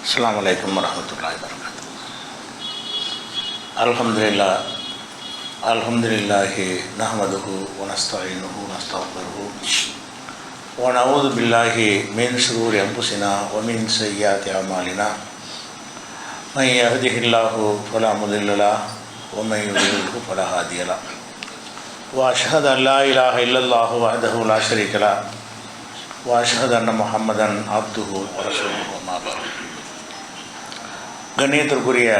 அஸ்ஸலாமு அலைக்கும் வரஹ்மத்துல்லாஹி வபரகாத்துஹு. அல்ஹம்துலில்லாஹி நஹ்மதுஹு வ நஸ்தஈனுஹு வ நஸ்தக்ஃபிருஹு வ நஊது பில்லாஹி மின் ஷுரூரி அன்ஃபுஸினா வ மின் ஸய்யிஆத்தி அமாலினா. மன் யஹ்திஹில்லாஹு ஃபலா முதில்ல லஹு வ மன் யுضلில்ஹு ஃபலா ஹாதிய லஹு. வ அஷ்ஹது அன் லா இலாஹா இல்லல்லாஹு வஹ்தஹு லா ஷரீக லஹு வ அஷ்ஹது அன்ன முஹம்மதன் அப்துஹு வ ரசூலுஹு. அம்மா பஅத். கண்ணியத்திற்குரிய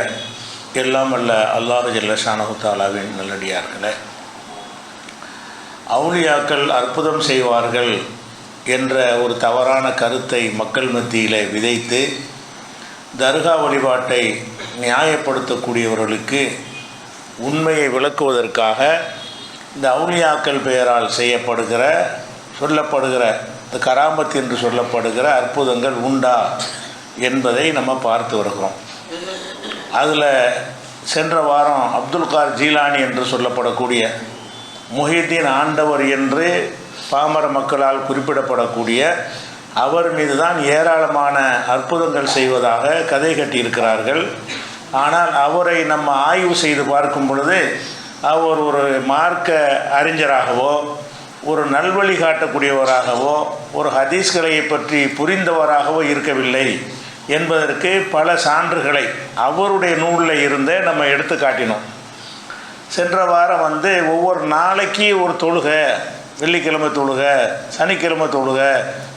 எல்லாம் அல்ல அல்லாஹ் ஜல்ல ஷானஹு தஆலாவின் நல்லடியார்களே, அவுலியாக்கள் அற்புதம் செய்வார்கள் என்ற ஒரு தவறான கருத்தை மக்கள் மத்தியிலே விதைத்து தர்கா வழிபாட்டை நியாயப்படுத்தக்கூடியவர்களுக்கு உண்மையை விளக்குவதற்காக இந்த அவுலியாக்கள் பெயரால் சொல்லப்படுகிற இந்த கராமத் என்று சொல்லப்படுகிற அற்புதங்கள் உண்டா என்பதை நம்ம பார்த்து வருகிறோம். அதில் சென்ற வாரம் அப்துல் கார் ஜீலானி என்று சொல்லப்படக்கூடிய முஹிதீன் ஆண்டவர் என்று பாமர மக்களால் குறிப்பிடப்படக்கூடிய அவர் மீது தான் ஏராளமான அற்புதங்கள் செய்வதாக கதை கட்டியிருக்கிறார்கள். ஆனால் அவரை நம்ம ஆய்வு செய்து பார்க்கும் பொழுது அவர் ஒரு மார்க்க அறிஞராகவோ ஒரு நல்வழி காட்டக்கூடியவராகவோ ஒரு ஹதீஸ்களை பற்றி புரிந்தவராகவோ இருக்கவில்லை என்பதற்கு பல சான்றுகளை அவருடைய நூலில் இருந்தே நம்ம எடுத்து காட்டினோம். சென்ற வாரம் ஒவ்வொரு நாளைக்கு ஒரு தொழுகை, வெள்ளிக்கிழமை தொழுகை, சனிக்கிழமை தொழுகை,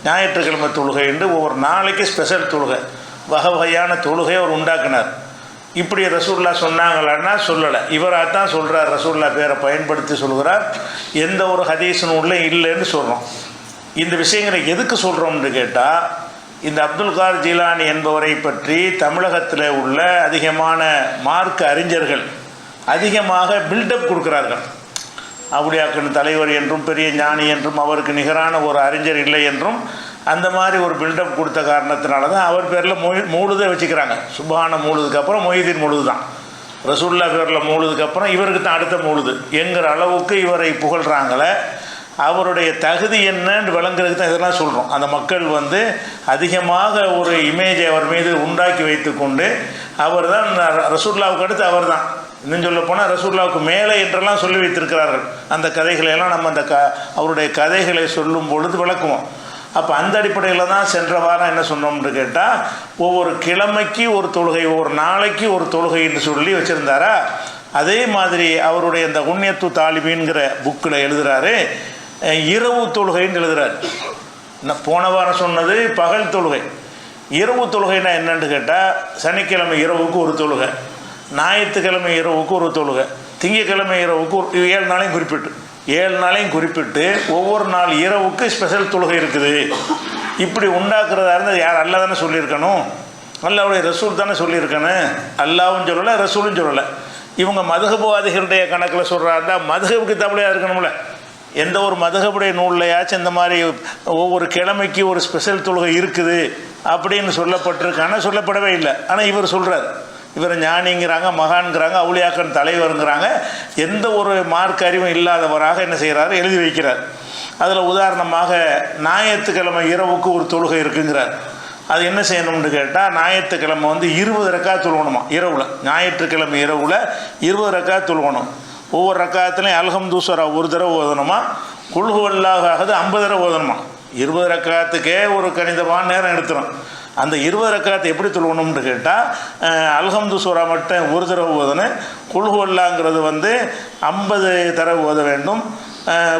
ஞாயிற்றுக்கிழமை தொழுகை என்று ஒவ்வொரு நாளைக்கு ஸ்பெஷல் தொழுகை, வகை வகையான தொழுகையை அவர் உண்டாக்குனார். இப்படி ரசூல்லா சொன்னாங்களான்னா சொல்லலை, இவராக தான் சொல்கிறார். ரசூல்லா பேரை பயன்படுத்தி சொல்கிறார். எந்த ஒரு ஹதீஸ் நூலில் இல்லைன்னு சொல்கிறோம். இந்த விஷயங்களை எதுக்கு சொல்கிறோம்னு கேட்டால், இந்த அப்துல் கார் ஜீலானி என்பவரை பற்றி தமிழகத்தில் உள்ள அதிகமான மார்க்க அறிஞர்கள் அதிகமாக பில்டப் கொடுக்கிறார்கள். அவுலியாக்களின் தலைவர் என்றும் பெரிய ஞானி என்றும் அவருக்கு நிகரான ஒரு அறிஞர் இல்லை என்றும் அந்த மாதிரி ஒரு பில்டப் கொடுத்த காரணத்தினால தான் அவர் பேரில் மூழுதை வச்சுக்கிறாங்க. சுப்ஹான மூழுதுக்கு அப்புறம் மொய்தீன் மூழுது தான், ரசூல்லா பேரில் மூழுதுக்கு அப்புறம் இவருக்கு தான் அடுத்த மூழுது என்கிற அளவுக்கு இவரை புகழ்கிறாங்களே. அவருடைய தகுதி என்னன்னு விளங்குறதுக்கு தான் இதெல்லாம் சொல்கிறோம். அந்த மக்கள் அதிகமாக ஒரு இமேஜை அவர் மீது உண்டாக்கி வைத்து கொண்டு அவர் தான் ரசூல்லாவுக்கு அடுத்து அவர் தான், இன்னும் சொல்ல போனால் ரசூல்லாவுக்கு மேலே என்றெல்லாம் சொல்லி வைத்திருக்கிறார்கள். அந்த கதைகளையெல்லாம் நம்ம அவருடைய கதைகளை சொல்லும் பொழுது விளக்குவோம். அப்போ அந்த அடிப்படையில் தான் சென்ற வாரம் என்ன சொன்னோம்னு கேட்டால், ஒவ்வொரு கிழமைக்கு ஒரு தொழுகை, ஒவ்வொரு நாளைக்கு ஒரு தொழுகை என்று சொல்லி வச்சுருந்தாரா. அதே மாதிரி அவருடைய இந்த உண்ணியத்து தாலிபின்கிற புக்கில் எழுதுகிறாரு, இரவு தொழுகைன்னு எழுதுகிறார். போன வாரம் சொன்னது பகல் தொழுகை. இரவு தொழுகைன்னா என்னன்னு கேட்டால், சனிக்கிழமை இரவுக்கு ஒரு தொழுகை, ஞாயிற்றுக்கிழமை இரவுக்கு ஒரு தொழுகை, திங்கக்கிழமை இரவுக்கு ஒரு 7 நாளையும் குறிப்பிட்டு ஒவ்வொரு நாள் இரவுக்கு ஸ்பெஷல் தொழுகை இருக்குது. இப்படி உண்டாக்குறதா இருந்தால் யார் அல்லா தானே சொல்லியிருக்கணும், அல்லாவுடைய ரசூல் தானே சொல்லியிருக்கணும். அல்லாவும் சொல்லலை, ரசூலும் சொல்லலை. இவங்க மதுஹபுவாதிகளுடைய கணக்கில் சொல்கிறாருந்தா மதுஹபுக்கு தமிழையாக இருக்கணும்ல. எந்த ஒரு மதுஹபுடைய நூல்லையாச்சும் இந்த மாதிரி ஒவ்வொரு கிழமைக்கு ஒரு ஸ்பெஷல் தொழுகை இருக்குது அப்படின்னு சொல்லப்பட்டிருக்கான சொல்லப்படவே இல்லை. ஆனால் இவர் சொல்கிறார். இவர் ஞானிங்கிறாங்க, மகான்கிறாங்க, அவுலியாக்கன் தலைவருங்கிறாங்க. எந்த ஒரு மார்க் அறிவும் இல்லாதவராக என்ன செய்கிறாரு, எழுதி வைக்கிறார். அதில் உதாரணமாக ஞாயிற்றுக்கிழமை இரவுக்கு ஒரு தொழுகை இருக்குங்கிறார். அது என்ன செய்யணும்னு கேட்டால், ஞாயிற்றுக்கிழமை 20 ரக்காத் தொழுகணுமா இரவில். ஞாயிற்றுக்கிழமை இரவில் 20 ரக்காத் தொழுகணும். ஒவ்வொரு ரக்காத்துலையும் அல்ஹம்து சூரா ஒரு தடவை ஓதணுமா, குல் ஹுவல்லாஹு அஹத் 50 தடவை ஓதணுமா. 20 ரக்காத்துக்கே ஒரு கணிதமான நேரம் எடுத்துரும். அந்த 20 ரக்காத்து எப்படி தொழுகணும்னு கேட்டால், அல்ஹம்து சூரா மட்டும் ஒரு தடவை ஓதணும், குல் ஹுவல்லாங்கிறது 50 தடவை ஓத வேண்டும்.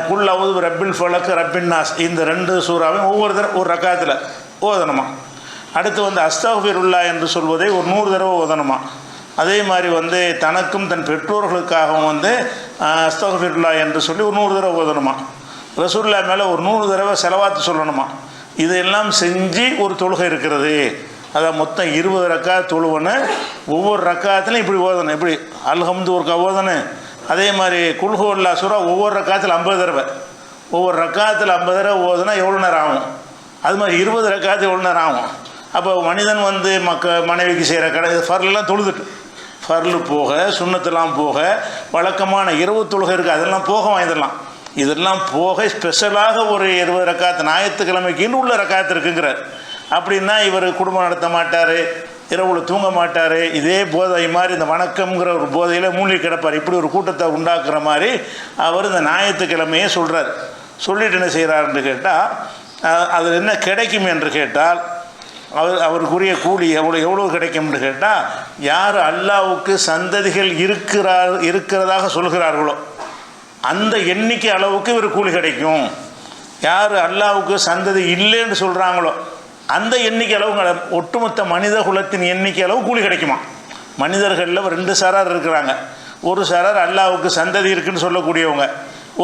குல் அவுது ரப்பில் ஃபலக் ரப்பின் நாஸ் இந்த 2 சூறாவையும் ஒவ்வொரு தடவை ஒரு ரக்காத்தில் ஓதணுமா. அடுத்து அஸ்தக்ஃபிருல்லா என்று சொல்வதை ஒரு 100 தடவை ஓதணுமா. அதே மாதிரி தனக்கும் தன் பெற்றோர்களுக்காகவும் அஸ்தக்ஃபிருல்லா என்று சொல்லி ஒரு 100 தடவை ஓதணுமா. ரசூலுல்லாஹ் மேலே ஒரு 100 தடவை செலவாத்து சொல்லணுமா. இதெல்லாம் செஞ்சு ஒரு தொழுகை இருக்கிறது. அதான் மொத்தம் 20 ரக்காத் தொழுவணும். ஒவ்வொரு ரக்காத்துலையும் இப்படி ஓதணும். எப்படி அல்ஹம்து ஒரு ஓதணும். அதே மாதிரி குல் ஹுவல்லாஹ் சூரா ஒவ்வொரு ரக்காத்தில் 50 தடவை, ஒவ்வொரு ரக்காத்தில் 50 தடவை ஓதுனா எவ்வளோ நேரம் ஆகும். அது மாதிரி 20 ரக்காத்து எவ்வளோ நேரம் ஆகும். அப்போ மனிதன் மனைவிக்கு செய்கிற ஃபர்லாம் தொழுதுட்டு, ஃபர்லு போக சுன்னத்தெல்லாம் போக வழக்கமான இரவு தொழுகை இருக்குது, அதெல்லாம் போக இதெல்லாம் போக ஸ்பெஷலாக ஒரு 20 ரக்காத்து ஞாயிற்றுக்கிழமைக்குன்னு உள்ள ரக்காத்து இருக்குங்கிறார். அப்படின்னா இவர் குடும்பம் நடத்த மாட்டார், இரவுல தூங்க மாட்டார், இதே போதை மாதிரி இந்த வணக்கம்ங்கிற ஒரு போதையில் மூழ்கி கிடப்பார். இப்படி ஒரு கூட்டத்தை உண்டாக்குற மாதிரி அவர் இந்த ஞாயிற்றுக்கிழமையே சொல்கிறார். சொல்லிட்டு என்ன செய்கிறாருன்னு கேட்டால், அதில் என்ன கிடைக்கும் என்று கேட்டால், அவருக்குரிய கூலி எவ்வளோ கிடைக்கும்னு கேட்டால், யார் அல்லாஹ்வுக்கு சந்ததிகள் இருக்கிறதாக சொல்கிறார்களோ அந்த எண்ணிக்கை அளவுக்கு இவர் கூலி கிடைக்கும். யார் அல்லாஹ்வுக்கு சந்ததி இல்லைன்னு சொல்கிறாங்களோ அந்த எண்ணிக்கை அளவு, ஒட்டுமொத்த மனித குலத்தின் எண்ணிக்கை அளவு கூலி கிடைக்குமா. மனிதர்களில் 2 சாரார் இருக்கிறாங்க. ஒரு சாரார் அல்லாஹ்வுக்கு சந்ததி இருக்குதுன்னு சொல்லக்கூடியவங்க,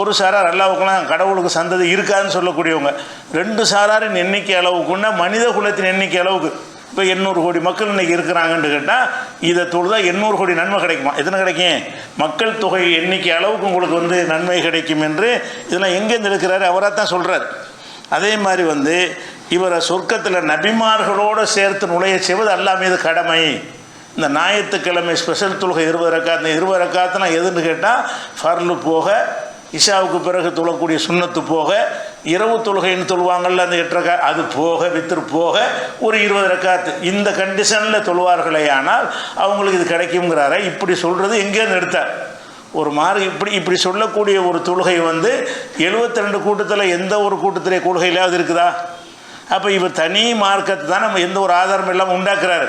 ஒரு சாரார் அல்லாஹ்வுக்குலாம் கடவுளுக்கு சந்ததி இருக்காதுன்னு சொல்லக்கூடியவங்க. 2 சாராரின் எண்ணிக்கை அளவுக்குன்னா மனித குலத்தின் எண்ணிக்கை அளவுக்கு. இப்போ 800 கோடி மக்கள் இன்றைக்கி இருக்கிறாங்கன்னு கேட்டால், இதை தொழுதா 800 கோடி நன்மை கிடைக்குமா? எத்தனை கிடைக்கும்? மக்கள் தொகை எண்ணிக்கை அளவுக்கு உங்களுக்கு நன்மை கிடைக்கும் என்று இதெல்லாம் எங்கேருந்து இருக்கிறாரு? அவராக தான் சொல்கிறார். அதே மாதிரி இவரை சொர்க்கத்தில் நபிமார்களோடு சேர்த்து நுழைய செய்வது அல்லாஹ் மீது கடமை. இந்த ஞாயிற்றுக்கிழமை ஸ்பெஷல் தொழுகை 20 ரக்காத். இந்த 20 ரக்காத்துனா எதுன்னு கேட்டால், ஃபர்லு போக, இஷாவுக்கு பிறகு தொழக்கூடிய சுன்னத்து போக, இரவு தொழுகைன்னு தொழுவாங்கள்ல அந்த 8 ரக்காத், அது போக, வித்திரு போக ஒரு 20 ரக்காத்து. இந்த கண்டிஷனில் தொழுவார்களே ஆனால் அவங்களுக்கு இது கிடைக்குங்கிறார. இப்படி சொல்கிறது எங்கேருந்து எடுத்தார்? ஒரு இப்படி சொல்லக்கூடிய ஒரு தொழுகை 72 கூட்டத்தில் எந்த ஒரு கூட்டத்திலே கொள்கையிலாவது இருக்குதா? அப்போ இவர் தனி மார்க்கத்தை தான் நம்ம எந்த ஒரு ஆதாரம் இல்லாமல் உண்டாக்குறாரு.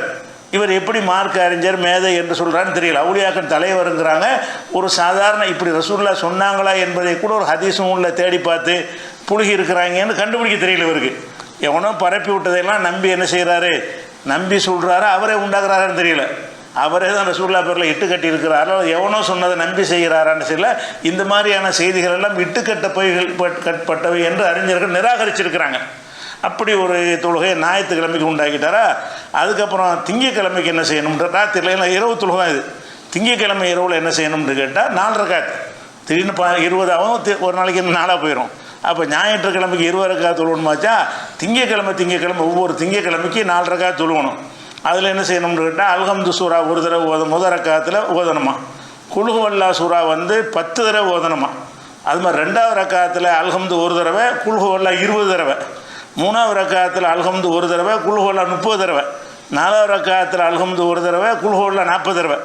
இவர் எப்படி மார்க்க அறிஞர் மேதை என்று சொல்கிறான்னு தெரியல. அவுலியாக்கள் தலைவருங்கிறாங்க. ஒரு சாதாரண இப்படி ரசூலுல்லாஹ் சொன்னாங்களா என்பதை கூட ஒரு ஹதீஸ் நூல்ல தேடி பார்த்து புழுகி இருக்கிறாங்கன்னு கண்டுபிடிக்க தெரியல இவருக்கு. எவனோ பரப்பி விட்டதையெல்லாம் நம்பி என்ன செய்கிறாரு? நம்பி சொல்கிறாரு, அவரே உண்டாக்குறாருன்னு தெரியல. அவரே தான் ரசூலுல்லாஹ் பேரில் இட்டுக்கட்டி இருக்கிறாரோ, எவனோ சொன்னதை நம்பி செய்கிறாரான்னு தெரியல. இந்த மாதிரியான செய்திகள் எல்லாம் இட்டுக்கட்ட கட்டப்பட்டவை என்று அறிஞர்கள் நிராகரிச்சிருக்கிறாங்க. அப்படி ஒரு தொழுகை ஞாயிற்றுக்கிழமைக்கு உண்டாக்கிட்டாரா. அதுக்கப்புறம் திங்கக்கிழமைக்கு என்ன செய்யணும்ன்ற ராத்திரில இரவு தொழுகை தான் இது. திங்கக்கிழமை இரவில் என்ன செய்யணும்னு கேட்டால் 4 ரக்காத். திடீர்னு 20 ஆகும், ஒரு நாளைக்கு 4 போயிடும். அப்போ ஞாயிற்றுக்கிழமைக்கு 20 ரக்காத் தொழுவணுமாச்சா, திங்கக்கிழமை ஒவ்வொரு திங்கக்கிழமைக்கு 4 ரக்காத் தொழுவணும். அதில் என்ன செய்யணும்னு கேட்டால், அல்ஹம்து சூரா ஒரு தடவை முதல் ரக்காத்தில் ஓதணுமா, குல் ஹுவல்லா சூரா 10 தடவை ஓதணுமா. அது மாதிரி 2வது ரக்காத்தில் அல்ஹம்து ஒரு தடவை, குல் ஹுவல்லா 20 தடவை. 3வது ரக்காத்தில் அல்ஹம்து ஒரு தடவை, குல் ஹுவல்லா 30 தடவை. 4வது ரக்காத்தில் அல்ஹம்து ஒரு தடவை, குல் ஹுவல்லா 40 தடவை.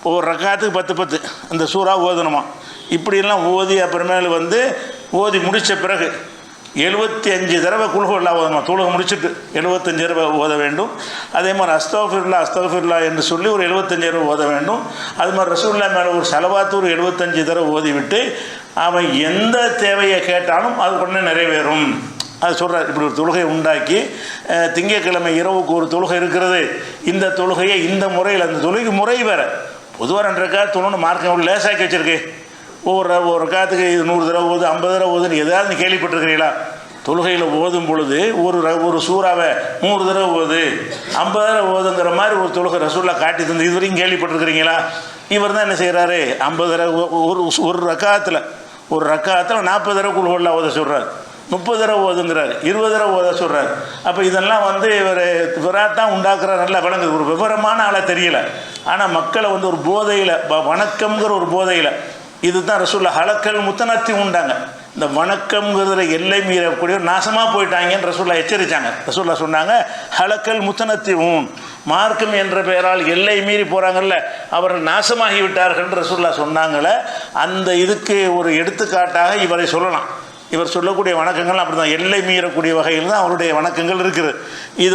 ஒவ்வொரு ரக்காத்துக்கு 10 அந்த சூறா ஓதணுமா. இப்படியெல்லாம் ஓதி அப்புறமேல் ஓதி முடித்த பிறகு 75 தடவை குல் ஹுவல்லா ஓதணுமா. தொழுகை முடிச்சுட்டு 75 தடவை ஓத வேண்டும். அதே மாதிரி அஸ்தக்ஃபிருல்லா என்று சொல்லி ஒரு 75 தடவை ஓத வேண்டும். அது மாதிரி ரசூலுல்லாஹ் மேலே ஒரு ஸலவாத்து ஒரு 75 தடவை ஓதிவிட்டு அவன் எந்த தேவையை கேட்டாலும் அது உடனே நிறைவேறும். அது சொல்கிறார். இப்படி ஒரு தொழுகை உண்டாக்கி திங்கக்கிழமை இரவுக்கு ஒரு தொழுகை இருக்கிறது. இந்த தொழுகையை இந்த முறையில், அந்த தொழுகைக்கு முறை வேறு. பொதுவாக 2 ரக்காத் தொழுன்னு மார்க்கம் எவ்வளோ லேசாக்கி வச்சுருக்கு. ஒரு ரக்காத்துக்கு 100 தடவை ஓது, 50 தடவை ஓதுன்னு எதாவது கேள்விப்பட்டிருக்கிறீங்களா? தொழுகையில் ஓதும் பொழுது ஒரு சூறாவை 100 தடவை ஓது, 50 தடவை ஓதுங்கிற மாதிரி ஒரு தொழுகை ரசூலுல்லாஹ் காட்டி தந்து இது வரைக்கும் கேள்விப்பட்டிருக்கிறீங்களா? இவர் தான் என்ன செய்கிறாரு, 50 தடவை ஒரு ரக்காத்தில் 40 தடவை குல் ஹுவல்லா ஓத சொல்கிறார். 30 தடவை ஓதுங்கிறார், 20 தடவை ஓத சொல்கிறார். அப்போ இதெல்லாம் இவராத்தான் உண்டாக்குறார். நல்லா விளங்குது. ஒரு விவரமான ஆளாக தெரியல. ஆனால் மக்களை ஒரு போதையில், வணக்கம்ங்கிற ஒரு போதையில், இதுதான் ரசூலுல்லாஹ் ஹலக்கல் முத்தனத்தி உண்டாங்க. இந்த வணக்கம்ங்கிறதுல எல்லை மீறக்கூடிய நாசமாக போயிட்டாங்கன்னு ரசூலுல்லாஹ் எச்சரித்தாங்க. ரசூலுல்லாஹ் சொன்னாங்க, ஹலக்கல் முத்தனத்தி மார்க்கம் என்ற பெயரால் எல்லை மீறி போகிறாங்கல்ல, அவர்கள் நாசமாகி விட்டார்கள் ரசூலுல்லாஹ் சொன்னாங்களே. அந்த இதுக்கு ஒரு எடுத்துக்காட்டாக இவரை சொல்லலாம். இவர் சொல்லக்கூடிய வணக்கங்கள் அப்படி தான் எல்லை மீறக்கூடிய வகையில் தான் அவருடைய வணக்கங்கள் இருக்குது. இது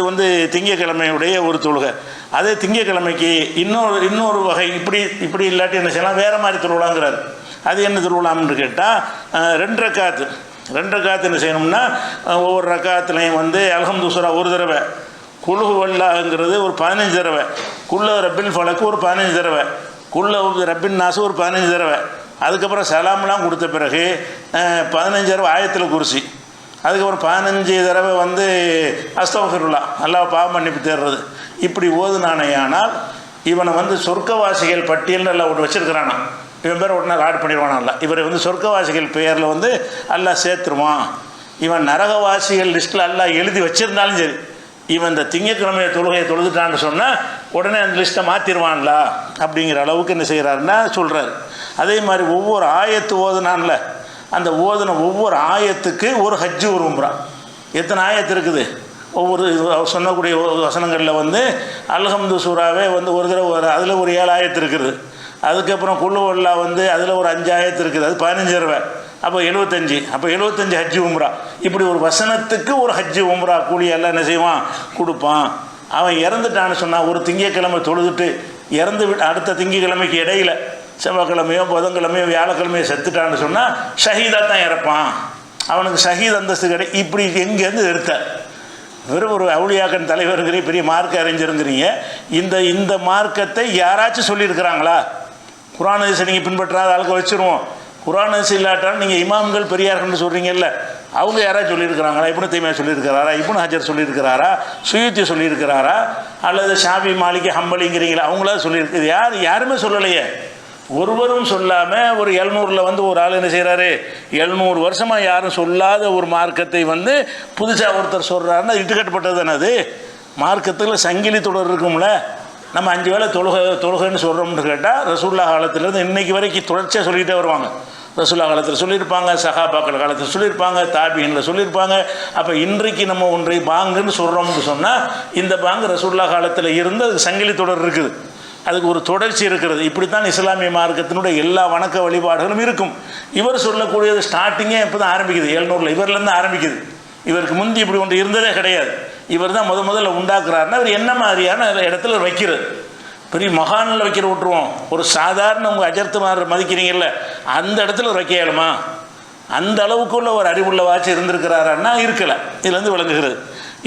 திங்கக்கிழமையுடைய ஒரு தொழுகை. அதே திங்கக்கிழமைக்கு இன்னொரு வகை இப்படி இல்லாட்டி என்ன செய்யலாம், வேறு மாதிரி தொழுவலாங்கிறார். அது என்ன தொழுவலாம்னு கேட்டால், 2 ரக்காத்து என்ன செய்யணும்னா, ஒவ்வொரு ரக்காத்துலையும் அல்ஹம்து சூரா ஒரு தடவை, குல் ஹுவல்லாங்கிறது ஒரு 15 தடவை, குல்ல ரப்பில் ஃபலக்கு ஒரு 15 தடவை, குல்ல ரப்பின் நாசு ஒரு 15 தடவை. அதுக்கப்புறம் சலாம்லாம் கொடுத்த பிறகு 15 தடவை ஆயத்தில் குர்சி, அதுக்கப்புறம் 15 தடவை அஸ்தக்ஃபிருல்லாஹ், அல்லாஹ் பாவம் மன்னிப்பு தேடுறது. இப்படி ஓதுனானையானால் இவனை சொர்க்கவாசிகள் பட்டியல் எல்லாம் ஒன்று வச்சுருக்கிறானா. இவன் பேர் உடனே ஆட் பண்ணிடுவானா. இவரை சொர்க்கவாசிகள் பெயரில் அல்லாஹ் சேர்த்துருவான். இவன் நரகவாசிகள் லிஸ்ட்டில் அல்லாஹ் எழுதி வச்சுருந்தாலும் சரி, இவன் இந்த திங்கக்கிழமையை தொழுகையை தொழுதுட்டான்னு சொன்னால் உடனே அந்த லிஸ்ட்டை மாற்றிடுவான்ல அப்படிங்கிற அளவுக்கு என்ன செய்கிறாருன்னா சொல்கிறார். அதே மாதிரி ஒவ்வொரு ஆயத்து ஓதுனான்ல, அந்த ஓதுன ஒவ்வொரு ஆயத்துக்கு ஒரு ஹஜ்ஜு ஒரு உம்ரா. எத்தனை ஆயத்து இருக்குது? ஒவ்வொரு சொன்னக்கூடிய வசனங்களில் வந்து அல்ஹம்து சூறாவே வந்து ஒரு தடவை அதில் ஒரு 7 ஆயத்து இருக்குது. அதுக்கப்புறம் குல்லு வல்லா வந்து அதில் ஒரு 5 ஆயத்து இருக்குது. அது 15 தடவை. அப்போ 75. அப்போ 75 ஹஜ்ஜு உம்ரா. இப்படி ஒரு வசனத்துக்கு ஒரு ஹஜ்ஜு உம்ரா கூலி எல்லாம் என்ன செய்வான், கொடுப்பான். அவன் இறந்துட்டான்னு சொன்னால் ஒரு திங்கக்கிழமை தொழுதுட்டு அடுத்த திங்கக்கிழமைக்கு இடையில செவ்வாய்க்கிழமையோ புதன்கிழமையோ வியாழக்கிழமையோ செத்துட்டான்னு சொன்னால் ஷஹீதாக தான் இறப்பான். அவனுக்கு ஷஹீத் அந்தஸ்து இப்படி எங்கேருந்து எடுத்த வெறும் ஒரு அவுளியாக்கன் தலைவருங்கிறீங்க, பெரிய மார்க்க அறிஞருங்கிறீங்க. இந்த மார்க்கத்தை யாராச்சும் சொல்லியிருக்கிறாங்களா? குர்ஆன் ஹதீஸை நீங்கள் பின்பற்றாத ஆளுக்க வச்சுருவோம். குர்ஆன் ஹதீஸ் இல்லாட்டாலும் நீங்கள் இமாம்கள் பெரியார்கள்னு சொல்கிறீங்கல்ல, அவங்க யாராவது சொல்லியிருக்கிறாங்களா? இப்னு தைமியா சொல்லியிருக்கிறாரா? இப்னு ஹஜர் சொல்லியிருக்கிறாரா? சுயூத்தி சொல்லியிருக்கிறாரா? அல்லது ஷாஃபி மாலிகி ஹம்பலிங்கிறீங்களா? அவங்களாவது சொல்லியிருக்கு. யாருமே சொல்லலையே. ஒருவரும் சொல்லாமல் ஒரு 700 வந்து ஒரு ஆள் என்ன செய்கிறாரு, 700 வருஷமாக யாரும் சொல்லாத ஒரு மார்க்கத்தை வந்து புதுசாக ஒருத்தர் சொல்கிறாருன்னா இட்டுக்கட்டப்பட்டது தானே அது. மார்க்கத்தில் சங்கிலி தொடர் இருக்கும்ல. நம்ம 5 வேளை தொழுகைன்னு சொல்கிறோம்னு கேட்டால் ரசூலுல்லாஹ் காலத்திலேருந்து இன்றைக்கி வரைக்கும் தொடர்ச்சியாக சொல்லிகிட்டே வருவாங்க. ரசூலுல்லாஹ் காலத்தில் சொல்லியிருப்பாங்க, சஹாபாக்கள் காலத்தில் சொல்லியிருப்பாங்க, தாபியீன்ல சொல்லியிருப்பாங்க. அப்போ இன்றைக்கு நம்ம ஒன்றை பாங்குன்னு சொல்கிறோம்னு சொன்னால் இந்த பாங்கு ரசூலுல்லாஹ் காலத்தில் இருந்து அதுக்கு சங்கிலி தொடர் இருக்குது, அதுக்கு ஒரு தொடர்ச்சி இருக்கிறது. இப்படித்தான் இஸ்லாமிய மார்க்கத்தினுடைய எல்லா வணக்க வழிபாடுகளும் இருக்கும். இவர் சொல்லக்கூடியது ஸ்டார்டிங்கே இப்போ தான் ஆரம்பிக்குது, 700 இவர்லேருந்து ஆரம்பிக்குது. இவருக்கு முந்தி இப்படி ஒன்று இருந்ததே கிடையாது. இவர் தான் முதல்ல உண்டாக்குறாருன்னா அவர் என்ன மாதிரியான இடத்துல வைக்கிறது. பெரிய மகானில் வைக்கிற விட்டுருவோம். ஒரு சாதாரண உங்கள் அஜர்த்துமார் மதிக்கிறீங்கல்ல, அந்த இடத்துல வைக்க இயலுமா? அந்த அளவுக்குள்ள ஒரு அறிவுள்ள வாட்சி இருந்திருக்கிறாருன்னா இருக்கலை. இதுலேருந்து விளங்குகிறது.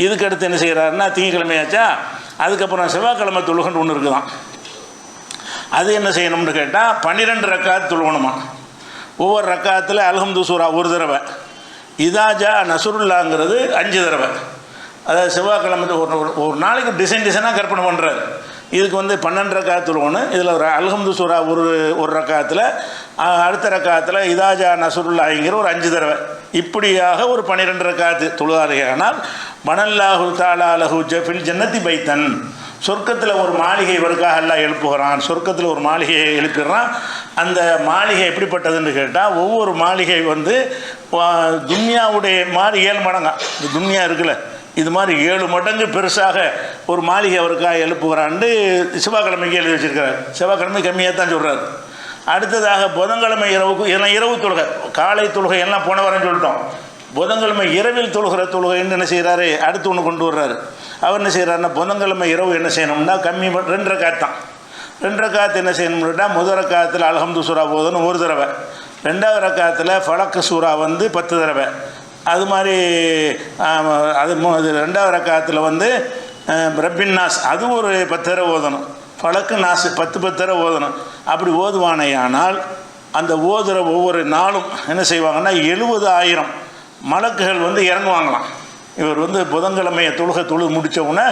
இதுக்கு அடுத்து என்ன செய்கிறாருன்னா, திங்கக்கிழமையாச்சா, அதுக்கப்புறம் செவ்வாய்க்கிழமை தொழுகன்னு ஒன்று இருக்குதான். அது என்ன செய்யணும்னு கேட்டால் 12 ரக்காத் தொழுகணுமா. ஒவ்வொரு ரக்காத்தில் அல்ஹம்து சூரா ஒரு தடவை, இதாஜா நசுருல்லாங்கிறது 5 தடவை. அதாவது செவ்வாய்க்கிழமை ஒரு நாளைக்கு டிசைனாக கற்பனை பண்ணுறாரு. இதுக்கு வந்து 12 ரக்காத் தொழுகணும். இதில் ஒரு அல்ஹம்து சூரா ஒரு ரக்காத்தில், அடுத்த ரக்காத்தில் இதாஜா நசுருல்லாங்கிற ஒரு 5 தடவை. இப்படியாக ஒரு 12 ரக்காத்து தொழுதார்கள். பனல்லாஹு தஆலா லஹு ஃபில் ஜன்னத்தி பைத்தன், சொர்க்கத்தில் ஒரு மாளிகை இவருக்காக எல்லாம் எழுப்புகிறான். சொர்க்கத்தில் ஒரு மாளிகையை எழுப்பிடுறான். அந்த மாளிகை எப்படிப்பட்டதுன்னு கேட்டால், ஒவ்வொரு மாளிகை வந்து துன்யாவுடைய மாதிரி 7 மடங்கா. இந்த துன்யா இருக்குல்ல, இது மாதிரி 7 மடங்கு பெருசாக ஒரு மாளிகை அவருக்காக எழுப்புகிறான்னு செவ்வாய்க்கிழமைக்கு எழுதி வச்சிருக்கிறார். செவ்வாய்க்கிழமை கம்மியாக தான் சொல்கிறார். அடுத்ததாக புதன்கிழமை இரவுக்கு, இதெல்லாம் இரவு தொழுகை, காலை தொழுகை எல்லாம் போன வரேன்னு சொல்லிட்டோம். புதன்கிழமை இரவில் தொழுகிற தொழுகைன்னு என்ன செய்கிறாரு, அடுத்து ஒன்று கொண்டு வர்றாரு. அவர் என்ன செய்கிறாருன்னா, புதன்கிழமை இரவு என்ன செய்யணும்னா கம்மி 2 ரக்காத் தான். 2 ரக்காத்து என்ன செய்யணும்னா, முதல் ரக்காத்தில் அல்ஹம்து சூரா போதுன்னு ஒரு தடவை, 2வது ரக்காத்தில் ஃபலக்கு சூரா வந்து 10 தடவை. அது மாதிரி அது 2வது ரக்காத்தில் வந்து ரப்பின் நாஸ் அது ஒரு 10 தடவை ஓதணும். ஃபலக்கு நாஸ் 10 தடவை ஓதணும். அப்படி ஓதுவானையானால் அந்த ஓதுகிற ஒவ்வொரு நாளும் என்ன செய்வாங்கன்னா 70,000 மலக்குகள் வந்து இறங்குவாங்களாம். இவர் வந்து புதன்கிழமையை தொழுது முடித்தவுடனே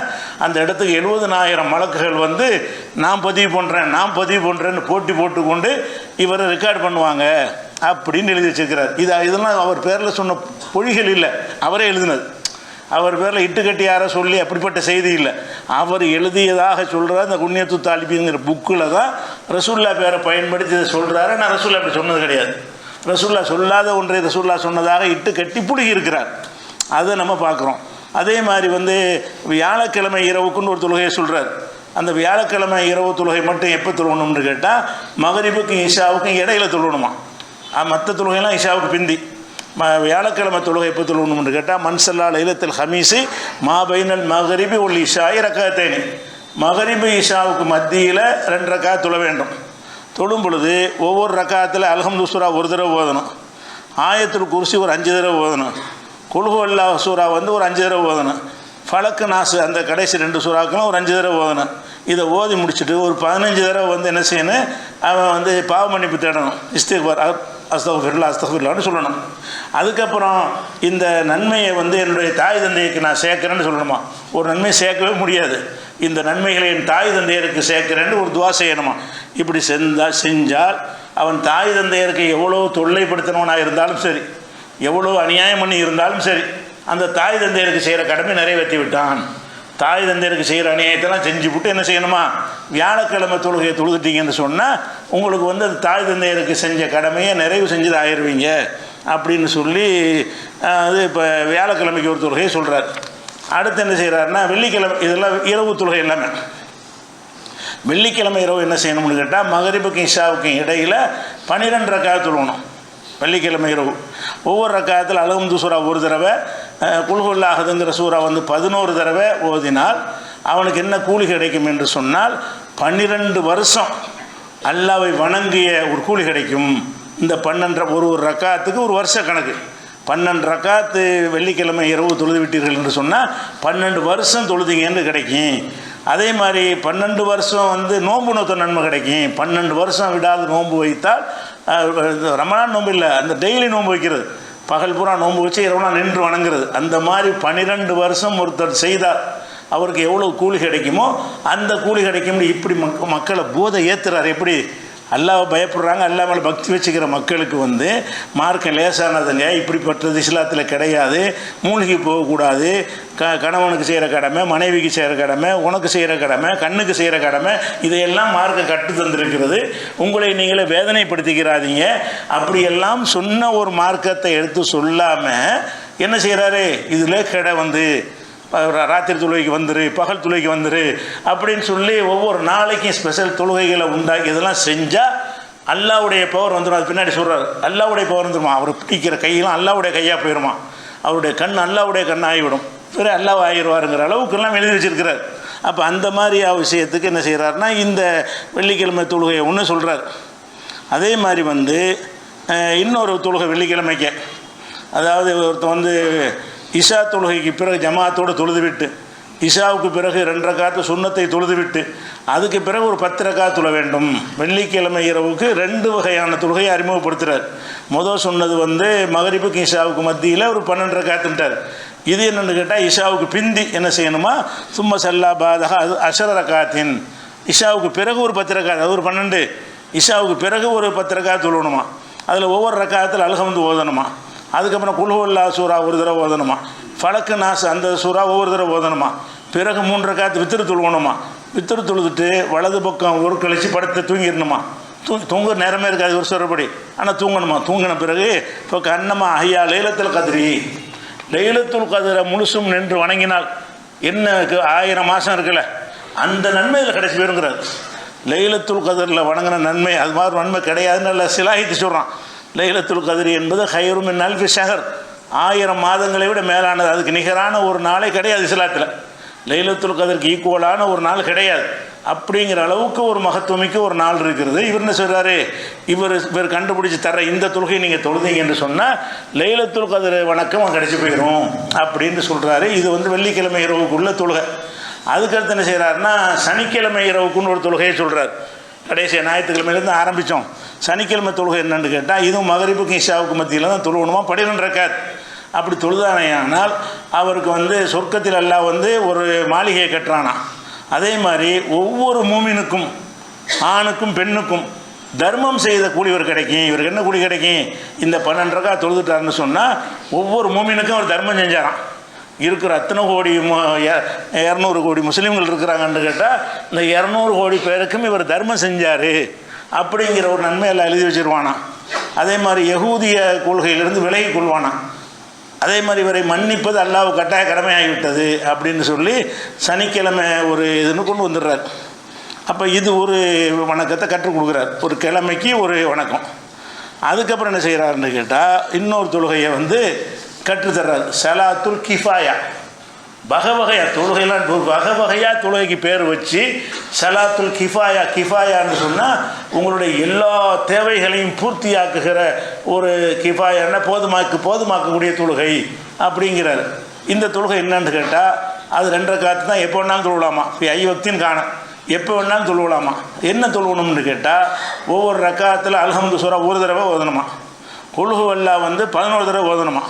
அந்த இடத்துக்கு 70,000 மலக்குகள் வந்து நான் பதிவு பண்ணுறேன்னு போட்டி போட்டுக்கொண்டு இவரை ரெக்கார்ட் பண்ணுவாங்க அப்படின்னு எழுதி வச்சிருக்கிறார். இதெல்லாம் அவர் பேரில் சொன்ன பொழிகள் இல்லை, அவரே எழுதினது. அவர் பேரில் இட்டுக்கட்டி யாரை சொல்லி அப்படிப்பட்ட செய்தி இல்லை, அவர் எழுதியதாக சொல்கிறார். இந்த குன்யத்து தாலிபிங்கிற புக்கில் தான் ரசூல்லா பேரை பயன்படுத்தி இதை சொல்கிறாரு. நான் ரசூல்லா அப்படி சொன்னது கிடையாது. ரசூல்லா சொல்லாத ஒன்றை ரசூல்லா சொன்னதாக இட்டு கட்டி புடுகி இருக்கிறார். அதை நம்ம பார்க்குறோம். அதே மாதிரி வந்து வியாழக்கிழமை இரவுக்குன்னு ஒரு தொழுகையை சொல்கிறார். அந்த வியாழக்கிழமை இரவு தொழுகை மட்டும் எப்போ தொழுகணும்னு கேட்டால் மகரிபுக்கும் இஷாவுக்கும் இடையில தொழுகணுமா. மற்ற தொழுகைலாம் இஷாவுக்கு பிந்தி. வியாழக்கிழமை தொழுகை எப்போ தொழுகணும்னு கேட்டால் மன்சல்லா லைலத்துல் ஹமீஸு மாபைனல் மகரிபி உள் இஷாயி ரக்காத்தேனி, மகரிபு இஷாவுக்கு மத்தியில் 2 ரக்காத் தொழ வேண்டும். தொழும் பொழுது ஒவ்வொரு ரக்காத்தில் அல்ஹம்து சூரா ஒரு தடவை ஓதணும், ஆயத்துல் குர்சி ஒரு 5 தடவை ஓதணும், குல் ஹுவல்லாஹ் சூரா வந்து ஒரு 5 தடவை ஓதணும், ஃபலக்கு நாசு அந்த கடைசி 2 சூறாக்களும் ஒரு 5 தடவை ஓதணும். இதை ஓதி முடிச்சுட்டு ஒரு 15 தடவை வந்து என்ன செய்யணும், அவன் வந்து பாவ மன்னிப்பு தேடணும். இஸ்திக்பார் அஸ்தக்ஃபிருல்லாஹ்னு சொல்லணும். அதுக்கப்புறம் இந்த நன்மையை வந்து என்னுடைய தாய் தந்தையருக்கு நான் சேர்க்குறேன்னு சொல்லணுமா. ஒரு நன்மையை சேர்க்கவே முடியாது. இந்த நன்மைகளை என் தாய் தந்தையருக்கு சேர்க்கிறேன்னு ஒரு துவா செய்யணுமா. இப்படி செஞ்சால் அவன் தாய் தந்தையருக்கு எவ்வளோ தொல்லைப்படுத்தினவனாக இருந்தாலும் சரி, எவ்வளோ அநியாயம் பண்ணி இருந்தாலும் சரி, அந்த தாய் தந்தையருக்கு செய்கிற கடமை நிறைவேற்றி விட்டான். தாய் தந்தையருக்கு செய்கிற அநியாயத்தெல்லாம் செஞ்சு விட்டு என்ன செய்யணுமா, வியாழக்கிழமை தொழுகையை தொழுதுட்டீங்கன்னு சொன்னால் உங்களுக்கு வந்து அது தாய் தந்தையருக்கு செஞ்ச கடமையை நிறைவு செஞ்சது ஆயிடுவீங்க அப்படின்னு சொல்லி அது இப்போ வியாழக்கிழமைக்கு ஒரு தொழுகையை சொல்கிறார். அடுத்து என்ன செய்கிறாருன்னா வெள்ளிக்கிழமை, இதெல்லாம் இரவு தொழுகை எல்லாமே. வெள்ளிக்கிழமை இரவு என்ன செய்யணும்னு கேட்டால் மகரிபுக்கும் இஷாவுக்கும் இடையில் 12 ரக்காத் தொழுகணும். வெள்ளிக்கிழமை இரவு ஒவ்வொரு ரக்காத்தில் அல்ஹம்து சூரா ஒரு தடவை, குல் ஹுவல்லாஹதுங்கிற சூரா 11 தடவை ஓதினால் அவனுக்கு என்ன கூலி கிடைக்கும் என்று சொன்னால் 12 வருஷம் அல்லாவை வணங்கிய ஒரு கூலி கிடைக்கும். இந்த 12 ஒரு ரக்காத்துக்கு ஒரு வருஷ கணக்கு. 12 ரக்காத்து வெள்ளிக்கிழமை இரவு தொழுது விட்டீர்கள் என்று சொன்னால் 12 வருஷம் தொழுதிங்கன்னு கிடைக்கும். அதே மாதிரி 12 வருஷம் நோன்பு நோத்த நன்மை கிடைக்கும். 12 வருஷம் விடாது நோன்பு வைத்தால், ரமணான் நோன்பு இல்லை, அந்த டெய்லி நோன்பு வைக்கிறது, பகல் பூரா நோன்பு வச்சு இரவுனா நின்று வணங்குறது, அந்த மாதிரி 12 வருஷம் ஒருத்தர் செய்தார் அவருக்கு எவ்வளோ கூலி கிடைக்குமோ அந்த கூலி கிடைக்கும்னு இப்படி மக்களை போதை ஏற்றுறாரு. எப்படி அல்லாஹ்வை பயப்படுறாங்க, அல்லாஹ் மேலே பக்தி வச்சுக்கிற மக்களுக்கு மார்க்கம் லேசானதுங்க, இப்படிப்பட்டது இஸ்லாத்தில் கிடையாது, மூழ்கி போகக்கூடாது, கணவனுக்கு செய்கிற கடமை, மனைவிக்கு செய்கிற கடமை, உனக்கு செய்கிற கடமை, கண்ணுக்கு செய்கிற கடமை, இதையெல்லாம் மார்க்கம் கட்டு தந்திருக்கிறது, உங்களை நீங்களே வேதனைப்படுத்திக்கிறாதீங்க அப்படியெல்லாம் சொன்ன ஒரு மார்க்கத்தை எடுத்து சொல்லாமல் என்ன செய்கிறாரு, இதில் கடை ராத்திரி தொழுகைக்கு வந்துரு, பகல் தொழுகைக்கு வந்துரு அப்படின்னு சொல்லி ஒவ்வொரு நாளைக்கும் ஸ்பெஷல் தொழுகைகளை உண்டாக்கி இதெல்லாம் செஞ்சால் அல்லாவுடைய பவர் வந்துடும். அது பின்னாடி சொல்கிறார், அல்லாவுடைய பவர் வந்துடுமா, அவர் பிடிக்கிற கையெல்லாம் அல்லாவுடைய கையாக போயிடுமா, அவருடைய கண் அல்லாவுடைய கண் ஆகிவிடும், பிறகு அல்லாஹ் ஆகிடுவாருங்கிற அளவுக்கெல்லாம் எழுதி வச்சிருக்கிறார். அப்போ அந்த மாதிரி விஷயத்துக்கு என்ன செய்கிறாருன்னா இந்த வெள்ளிக்கிழமை தொழுகையை ஒன்று சொல்கிறார். அதே மாதிரி இன்னொரு தொழுகை வெள்ளிக்கிழமைக்கு, அதாவது ஒருத்தர் இஷா தொழுகைக்கு பிறகு ஜமாத்தோடு தொழுது விட்டு, இஷாவுக்கு பிறகு 2 ரக்காத்து சுன்னத்தை தொழுது விட்டு, அதுக்கு பிறகு ஒரு 10 ரக்காத் தொழ வேண்டும். வெள்ளிக்கிழமை இரவுக்கு 2 வகையான தொழுகையை அறிமுகப்படுத்துகிறார். முதல் சொன்னது மகரிபுக்கு இஷாவுக்கு மத்தியில் ஒரு 12 ரக்காத்துட்டார். இது என்னென்னு கேட்டால் இஷாவுக்கு பிந்தி என்ன செய்யணுமா, சும்மா சல்லா பாதகா அது 10 ரக்காத்தின், இஷாவுக்கு பிறகு ஒரு 10 ரக்காத், அது ஒரு 12, இஷாவுக்கு பிறகு ஒரு 10 ரக்காத் தொழணுமா, அதில் ஒவ்வொரு ரக்காத்தில் அல்ஹம்து ஓதணுமா, அதுக்கப்புறம் குல் ஹுவல்லாஹ் சூரா ஒரு தடவை ஓதணுமா, ஃபலக்கு நாஸ் அந்த சூறா ஒவ்வொரு தடவை ஓதணுமா, பிறகு 3 ரக்காத்து வித்திரு தொழுவணுமா, வித்திரு தொழுதுட்டு வலது பக்கம் ஒரு கழிச்சு படுத்து தூங்கிடணுமா, தூங்குற நேரமே இருக்காது ஒரு சொல்கிறபடி, ஆனால் தூங்கணுமா, தூங்கின பிறகு இப்போ கண்ணம்மா ஐயா லைலத்துல் கத்ரி, லைலத்துல் கத்ரை முழுசும் நின்று வணங்கினால் என்ன 1000 மாதம் இருக்குல்ல அந்த நன்மையில் கிடைச்சி போயிருங்கிறார். லைலத்துல் கத்ரில் வணங்கின நன்மை அது மாதிரி நன்மை கிடையாதுன்னு நல்லா சிலாகித்து சொல்கிறான். லைலத்துல் கத்ரி என்பது ஹைரும் மின் அல்ஃபி ஷஹர், 1000 மாதங்களை விட மேலானது, அதுக்கு நிகரான ஒரு நாளே கிடையாது இஸ்லாத்தில். லைலத்துல் கத்ருக்கு ஈக்குவலான ஒரு நாள் கிடையாது. அப்படிங்கிற அளவுக்கு ஒரு மகத்துவமிக்க ஒரு நாள் இருக்கிறது. இவர் என்ன சொல்கிறாரு, இவர் கண்டுபிடிச்சி தர இந்த தொழுகை நீங்கள் தொழுதீங்க என்று சொன்னால் லைலத்துல் கத்ர் வணக்கம் கிடச்சி போயிடும் அப்படின்னு சொல்கிறாரு. இது வெள்ளிக்கிழமை இரவுக்குள்ள தொழுகை. அதுக்கடுத்து என்ன செய்கிறாருன்னா சனிக்கிழமை இரவுக்குன்னு ஒரு தொழுகையை சொல்கிறார். கடைசி ஞாயிற்றுக்கிழமையிலேருந்து ஆரம்பித்தோம். சனிக்கிழமை தொழுகை என்னென்னு கேட்டால் இதுவும் மகரிபுக்கும் இஷாவுக்கு மத்தியில் தான் தொழுகணுமா, 12 ரக்காத். அப்படி தொழுதானையானால் அவருக்கு சொர்க்கத்தில் அல்லாஹ் ஒரு மாளிகையை கட்டுறானா. அதே மாதிரி ஒவ்வொரு மூமினுக்கும் ஆணுக்கும் பெண்ணுக்கும் தர்மம் செய்த கூலி இவர் கிடைக்கும். இவருக்கு என்ன கூலி கிடைக்கும், இந்த 12 ரக்காத் தொழுதுட்டாருன்னு சொன்னால் ஒவ்வொரு மூமினுக்கும் அவர் தர்மம் செஞ்சாராம். இருக்கிற அத்தனை கோடி 200 கோடி முஸ்லீம்கள் இருக்கிறாங்கன்னு கேட்டால் இந்த 200 கோடி பேருக்கும் இவர் தர்மம் செஞ்சார் அப்படிங்கிற ஒரு நன்மையெல்லாம் எழுதி வச்சுருவானா. அதே மாதிரி யகூதிய கொள்கையிலிருந்து விலகி கொள்வானா. அதே மாதிரி இவரை மன்னிப்பது அல்லாஹ் கட்டாய கடமையாகிவிட்டது அப்படின்னு சொல்லி சனிக்கிழமை ஒரு இதுன்னு கொண்டு வந்துடுறார். அப்போ இது ஒரு வணக்கத்தை கற்றுக் கொடுக்குறார், ஒரு கிழமைக்கு ஒரு வணக்கம். அதுக்கப்புறம் என்ன செய்கிறாருன்னு கேட்டால் இன்னொரு தொழுகையை கற்றுத்தர்றாரு, சலாத்துல் கிஃபாயா. வகை தொழுகைலாம் வகையாக தொழுகைக்கு பேர் வச்சு சலாத்துல் கிஃபாயா, கிஃபாயான்னு சொன்னால் உங்களுடைய எல்லா தேவைகளையும் பூர்த்தியாக்குகிற ஒரு கிஃபாயான்னா போதுமாக்கக்கூடிய தொழுகை அப்படிங்கிறார். இந்த தொழுகை என்னன்னு கேட்டால் அது 2 ரக்காத்து தான், எப்போ வேணாலும் தொழுவலாமா, ஐவக்தின்னு காணும், எப்போ வேணாலும் தொழுவலாமா. என்ன தொழுவணும்னு கேட்டால் ஒவ்வொரு ரக்காத்தில் அல்ஹம்து சூரா ஒரு தடவை ஓதணுமா, குல் ஹுவல்லாஹ் 11 தடவை ஓதணுமா.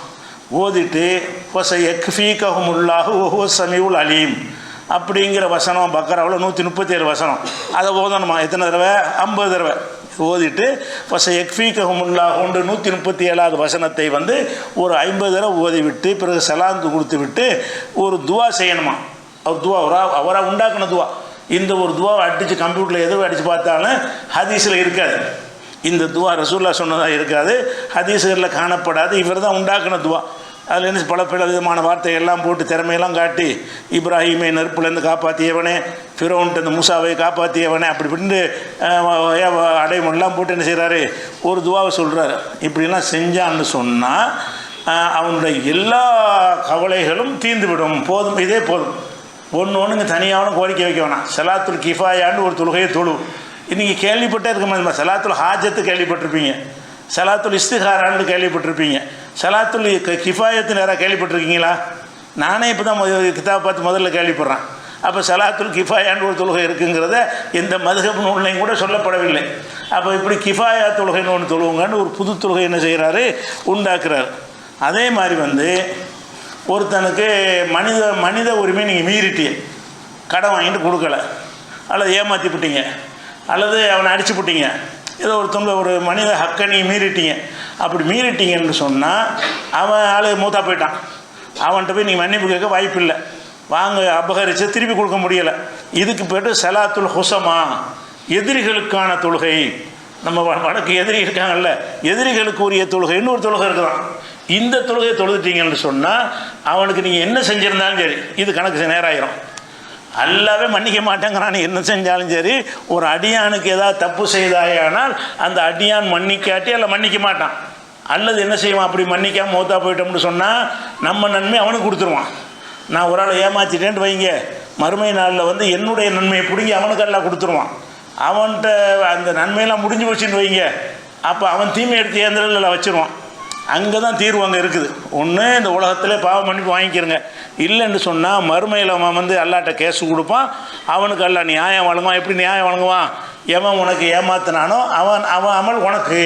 ஓதிட்டு ஃபஸயக்ஃபீகஹுமுல்லாஹு வஹுவ ஸமீஉல் அலீம் அப்படிங்கிற வசனம் பக்கராவில் 137 வசனம், அதை ஓதணுமா. எத்தனை தடவை, 50 தடவை ஓதிட்டு ஃபஸயக்ஃபீகஹுமுல்லாஹுன்னு 137வது வசனத்தை ஒரு 50 தடவை ஓதிவிட்டு பிறகு சலாந்து கொடுத்து விட்டு ஒரு துவா செய்யணுமா. அவர் துவா அவராக உண்டாக்குன துவா. இந்த ஒரு துவாவை அடித்து கம்ப்யூட்டரில் எதுவும் அடித்து பார்த்தாலும் ஹதீஸில் இருக்காது. இந்த துவா ரசூலுல்லாஹ் சொன்னதாக இருக்காது, ஹதீஸுகளில் காணப்படாது, இவர் தான் உண்டாக்குன துவா. அதில் என்ன பல விதமான வார்த்தைகள்லாம் போட்டு திறமையெல்லாம் காட்டி இப்ராஹிமை நெருப்புலேருந்து காப்பாற்றியவனே, ஃபிரௌன்ட்டு இந்த மூசாவை காப்பாற்றியவனே அப்படி இப்படின்னு அடைமொழிலாம் போட்டு என்ன செய்கிறாரு, ஒரு துவாவை சொல்கிறாரு. இப்படிலாம் செஞ்சான்னு சொன்னால் அவனுடைய எல்லா கவலைகளும் தீர்ந்துவிடும். போதும், இதே போதும். ஒன்றுங்க தனியாகவும் கோரிக்கை வைக்க வேணாம். சலாத்துல் கிஃபாயான்னு ஒரு தொழுகையை தொழு. இன்றைக்கி கேள்விப்பட்டே இருக்க மாதிரி சலாத்துல் ஹாஜத்து கேள்விப்பட்டிருப்பீங்க, சலாத்துல் இஸ்திகாரான்னு கேள்விப்பட்டிருப்பீங்க, சலாத்துல் கிஃபாயத்து நேராக கேள்விப்பட்டிருக்கீங்களா? நானே இப்போ தான் கிதாப் பார்த்து முதல்ல கேள்விப்படுறேன். அப்போ சலாத்துல் கிஃபாயான்னு ஒரு தொழுகை இருக்குங்கிறத எந்த மதுஹப் நூல்லையும் கூட சொல்லப்படவில்லை. அப்போ இப்படி கிஃபாயா தொழுகைன்னு ஒன்று தொழுவுங்கன்னு ஒரு புது தொழுகை என்ன செய்கிறாரு, உண்டாக்குறாரு. அதே மாதிரி ஒருத்தனுக்கு மனித உரிமை நீங்கள் மீறிட்டீங்க, கடன் வாங்கிட்டு கொடுக்கல, அல்லது ஏமாற்றி விட்டீங்க, அல்லது அவனை அடித்து விட்டீங்க, ஏதோ ஒருத்தவங்க ஒரு மனித ஹக்கை நீங்கள் மீறிட்டீங்க. அப்படி மீறிட்டீங்கன்னு சொன்னால் அவன் ஆள் மூத்தா போயிட்டான், அவன்கிட்ட போய் நீங்கள் மன்னிப்பு கேட்க வாய்ப்பு இல்லை, வாங்க அபகரித்து திருப்பி கொடுக்க முடியலை. இதுக்கு போய்ட்டு சலாத்துல் ஹுசமா, எதிரிகளுக்கான தொழுகை. நம்ம வடக்கு எதிரி இருக்காங்கல்ல, எதிரிகளுக்கு உரிய தொழுகைன்னு ஒரு தொழுகை இருக்குதான். இந்த தொழுகையை தொழுதுட்டீங்கன்னு சொன்னால் அவனுக்கு நீங்கள் என்ன செஞ்சுருந்தாலும் சரி இது கணக்கு நேராயிரும். அல்லாவே மன்னிக்க மாட்டேங்கிறான். என்ன செஞ்சாலும் சரி, ஒரு அடியானுக்கு ஏதாவது தப்பு செய்தாயானால் அந்த அடியான் மன்னிக்காட்டி அல்ல மன்னிக்க மாட்டான். அல்லது என்ன செய்வான், அப்படி மன்னிக்காமல் மௌத்தா போயிட்டோம்னு சொன்னால் நம்ம நன்மை அவனுக்கு கொடுத்துருவான். நான் ஒரு ஆளை ஏமாற்றிட்டேன்ட்டு வைங்க, மறுமை நாளில் என்னுடைய நன்மையை பிடிங்கி அவனுக்கு எல்லாம் கொடுத்துருவான். அவன்கிட்ட அந்த நன்மையெல்லாம் முடிஞ்சு போச்சுன்னு வைங்க, அப்போ அவன் தீமை எடுத்து ஏந்திரலில் வச்சுருவான். அங்கே தான் தீர்வு அங்கே இருக்குது. ஒன்று இந்த உலகத்திலே பாவம் மன்னிப்பு வாங்கிக்கிறங்க, இல்லைன்னு சொன்னால் மறுமையில் அவன் அல்லாட்ட கேஸு கொடுப்பான். அவனுக்கு அல்ல நியாயம் வழங்குவான். எப்படி நியாயம் வழங்குவான், எவன் உனக்கு ஏமாத்தினானோ அவன் அமல் உனக்கு,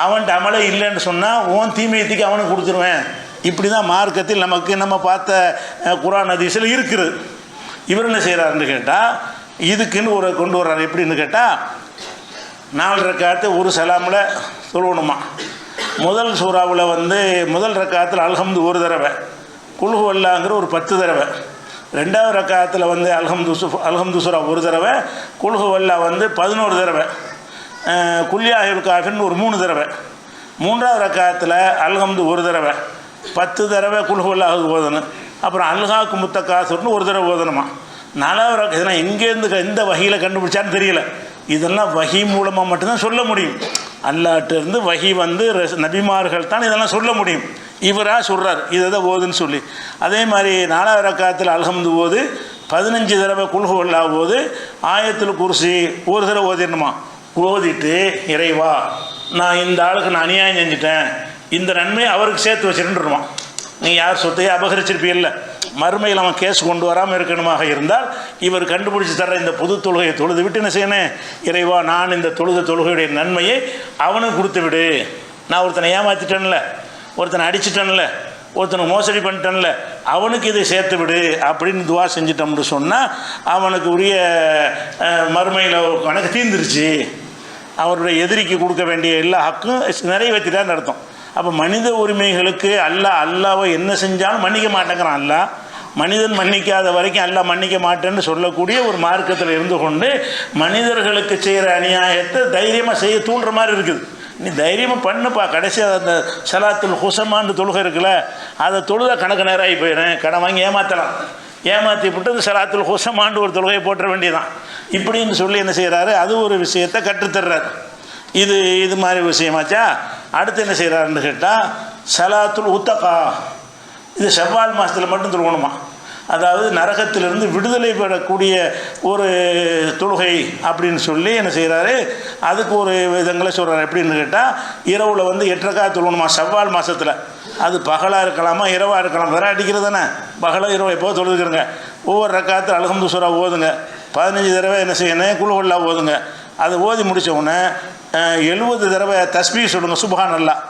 அவன்கிட்ட அமலே இல்லைன்னு சொன்னால் உன் தீமையத்துக்கு அவனுக்கு கொடுத்துருவேன். இப்படி தான் மார்க்கத்தில் நம்ம பார்த்த குர்ஆன் ஹதீஸில் இருக்குது. இவர் என்ன செய்கிறாருன்னு கேட்டால் இதுக்குன்னு ஒரு கொண்டு வர்றாரு. எப்படின்னு கேட்டால் 4 ரக்காத்து ஒரு சலாமில் சொல்லணுமா. முதல் சூறாவில் முதல் ரக்காத்தில் அல்ஹம்து ஒரு தடவை, குல்ஹு அல்லாங்கிற ஒரு 10 தடவை. 2வது ரக்காத்தில் அல்ஹம்து சூரா ஒரு தடவை, குல்ஹு அல்லா 11 தடவை, குல்யாஹுல் காஃபிர்னு ஒரு 3 தடவை. 3வது ரக்காத்தில் அல்ஹம்து ஒரு தடவை, 10 தடவை குல்ஹு அல்லாஹு ஓதணும். அப்புறம் அல்ஹாக்கு முத்தகாசுர்னு ஒரு தடவை ஓதணுமா. 4வது ரக்கா இதெல்லாம் எங்கேருந்து எந்த வகையில் கண்டுபிடிச்சான்னு தெரியல. இதெல்லாம் வஹி மூலமாக மட்டும்தான் சொல்ல முடியும். அல்லாட்டிருந்து வஹி நபிமார்கள் தான் இதெல்லாம் சொல்ல முடியும். இவராக சொல்கிறார் இதை ஓதுன்னு சொல்லி. அதே மாதிரி 4வது ரக்காத்தில் அல்ஹம்து ஓது, 15 தடவை குல்ஹு அல்லாஹ் ஓது, ஆயத்துல் குர்சி ஒரு தடவை ஓதிடணுமா. ஓதிட்டு இறைவா நான் இந்த ஆளுக்கு நான் அநியாயம் செஞ்சுட்டேன், இந்த நன்மை அவருக்கு சேர்த்து வச்சிருந்துருவான். நீ யார் சொத்தையே அபகரிச்சிருப்பீல்ல, மறுமையில் அவன் கேஸ் கொண்டு வராமல் இருக்கணுமாக இருந்தால் இவர் கண்டுபிடிச்சி தர்ற இந்த புது தொழுகையை தொழுது விட்டு என்ன செய்யணும், இறைவா நான் இந்த தொழுகையுடைய நன்மையை அவனுக்கு கொடுத்து விடு. நான் ஒருத்தனை ஏமாற்றிட்டேன்ல, ஒருத்தனை அடிச்சிட்டேன்ல, ஒருத்தனுக்கு மோசடி பண்ணிட்டேன்ல, அவனுக்கு இதை சேர்த்து விடு அப்படின்னு துவா செஞ்சிட்டோம்னு சொன்னால் அவனுக்கு உரிய மறுமையில் கணக்கு தீர்ந்துருச்சு. அவருடைய எதிரிக்கு கொடுக்க வேண்டிய எல்லா ஹக்கும் நிறைவேற்றிட்டான்னு அர்த்தம். அப்போ மனித உரிமைகளுக்கு அல்லாவை என்ன செஞ்சாலும் மன்னிக்க மாட்டேங்கிறான். அல்லாஹ் மனிதன் மன்னிக்காத வரைக்கும் அல்லாஹ் மன்னிக்க மாட்டேன்னு சொல்லக்கூடிய ஒரு மார்க்கத்தில் இருந்து கொண்டு மனிதர்களுக்கு செய்கிற அநியாயத்தை தைரியமாக செய்ய தூண்டுற மாதிரி இருக்குது. நீ தைரியமாக பண்ணுப்பா. கடைசியாக அந்த சலாத்துல் ஹுசமான்னு தொழுகை இருக்குல்ல, அதை தொழுத கணக்கு நேராகி போயிடுறேன். கடன் வாங்கி ஏமாற்றலாம், ஏமாற்றி விட்டு இந்த சலாத்துல் ஹுசமான்னு ஒரு தொழுகையை போட்டுற வேண்டியதான். இப்படின்னு சொல்லி என்ன செய்கிறாரு, அது ஒரு விஷயத்தை கற்றுத்தர்றாரு. இது மாதிரி விஷயமாச்சா. அடுத்து என்ன செய்கிறாருன்னு கேட்டால் சலாத்துல் உத்தகா, இது ஷவ்வால் மாதத்தில் மட்டும் தொழுகணுமா. அதாவது நரகத்திலிருந்து விடுதலை பெறக்கூடிய ஒரு தொழுகை அப்படின்னு சொல்லி என்ன செய்கிறாரு, அதுக்கு ஒரு விதங்களை சொல்கிறார். எப்படின்னு கேட்டால் இரவில் 8 ரக்காத் தொழுகணுமா ஷவ்வால் மாதத்தில். அது பகலாக இருக்கலாமா இரவாக இருக்கலாம், வேற அடிக்கிறது தானே. பகலாக இரவு எப்போது தொழுதுக்கிறங்க. ஒவ்வொரு ரக்காத்தில் அல்ஹம்து சூரா ஓதுங்க, 15 தடவை என்ன செய்யணும் குல்ஹு அல்லாஹ் ஓதுங்க. அதை ஓதி முடித்தவுடனே 70 தடவை தஸ்பீஹ் சொல்லுங்கள் சுப்ஹான் அல்லாஹ்.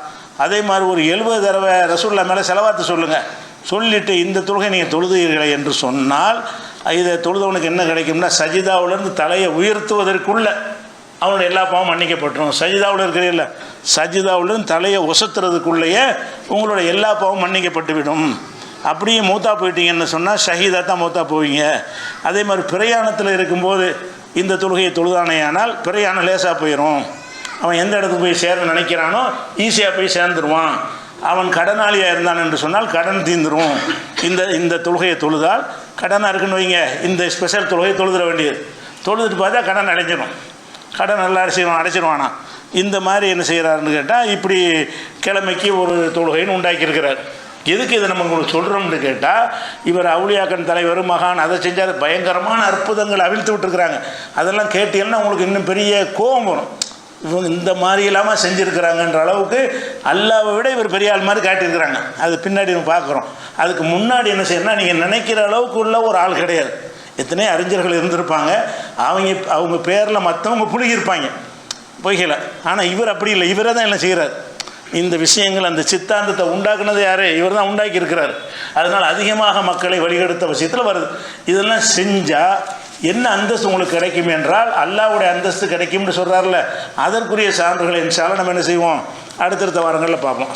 அதே மாதிரி ஒரு 70 தடவை ரசூலுல்லாஹ் மேலே செலவாத்து சொல்லுங்கள். சொல்லிவிட்டு இந்த தொழுகை நீங்கள் தொழுதுகிறீர்களே என்று சொன்னால் இதை தொழுதவனுக்கு என்ன கிடைக்கும்னா சஜிதாவிலேருந்து தலையை உயர்த்துவதற்குள்ள அவனுடைய எல்லா பாவம் மன்னிக்கப்பட்டுரும். சஜிதாவில் இருக்கிறீல்ல, சஜிதாவிலேருந்து தலையை ஒசத்துறதுக்குள்ளேயே உங்களோட எல்லா பாவம் மன்னிக்கப்பட்டு விடும். அப்படியே மூத்தா போயிட்டீங்கன்னு சொன்னால் ஷஹீதாக தான் மூத்தா போவீங்க. அதே மாதிரி பிரயாணத்தில் இருக்கும்போது இந்த தொழுகையை தொழுதானேயானால் பிரயாணம் லேசாக போயிடும். அவன் எந்த இடத்துக்கு போய் சேர நினைக்கிறானோ ஈஸியாக போய் சேர்ந்துருவான். அவன் கடனாளியாக இருந்தான் என்று சொன்னால் கடன் தீந்துரும். இந்த தொழுகையை தொழுதால் கடனாக இருக்குன்னு வைங்க, இந்த ஸ்பெஷல் தொழுகையை தொழுதுற வேண்டியது. தொழுதுட்டு பார்த்தா கடன் அடைஞ்சிடும். கடன் நல்லா அடைச்சிடுவானா? இந்த மாதிரி என்ன செய்கிறாருன்னு கேட்டால், இப்படி கிழமைக்கு ஒரு தொழுகைன்னு உண்டாக்கியிருக்கிறார். எதுக்கு இதை நம்ம உங்களுக்கு சொல்கிறோம்னு கேட்டால், இவர் அவுலியாக்கன் தலைவர் மகான் அதை செஞ்சார், பயங்கரமான அற்புதங்கள் அவிழ்த்து விட்டுருக்குறாங்க. அதெல்லாம் கேட்டீங்கன்னா உங்களுக்கு இன்னும் பெரிய கோபம் வரும். இவங்க இந்த மாதிரி இல்லாமல் செஞ்சுருக்கிறாங்கன்ற அளவுக்கு அல்லாவை விட இவர் பெரிய ஆள் மாதிரி காட்டியிருக்கிறாங்க. அது பின்னாடி நம்ம பார்க்குறோம். அதுக்கு முன்னாடி என்ன செய்யணும்னா, நீங்கள் நினைக்கிற அளவுக்கு உள்ள ஒரு ஆள் கிடையாது. எத்தனை அறிஞர்கள் இருந்திருப்பாங்க, அவங்க பேரில் மற்றவங்க புழுகியிருப்பாங்க பொய்களை. ஆனால் இவர் அப்படி இல்லை, இவரே தான் எல்லாம் செய்கிறார். இந்த விஷயங்கள் அந்த சித்தாந்தத்தை உண்டாக்குனது யார்? இவர் தான் உண்டாக்கி இருக்கிறார். அதனால் அதிகமாக மக்களை வழிகெடுத்த விஷயத்தில் வருது. இதெல்லாம் செஞ்சால் என்ன அந்தஸ்து உங்களுக்கு கிடைக்கும் என்றால், அல்லாஹ்வுடைய அந்தஸ்து கிடைக்கும்னு சொல்கிறார்ல, அதற்குரிய சான்றுகளை இன்ஷா அல்லாஹ் நம்ம என்ன செய்வோம், அடுத்தடுத்த வாரங்களில் பார்ப்போம்.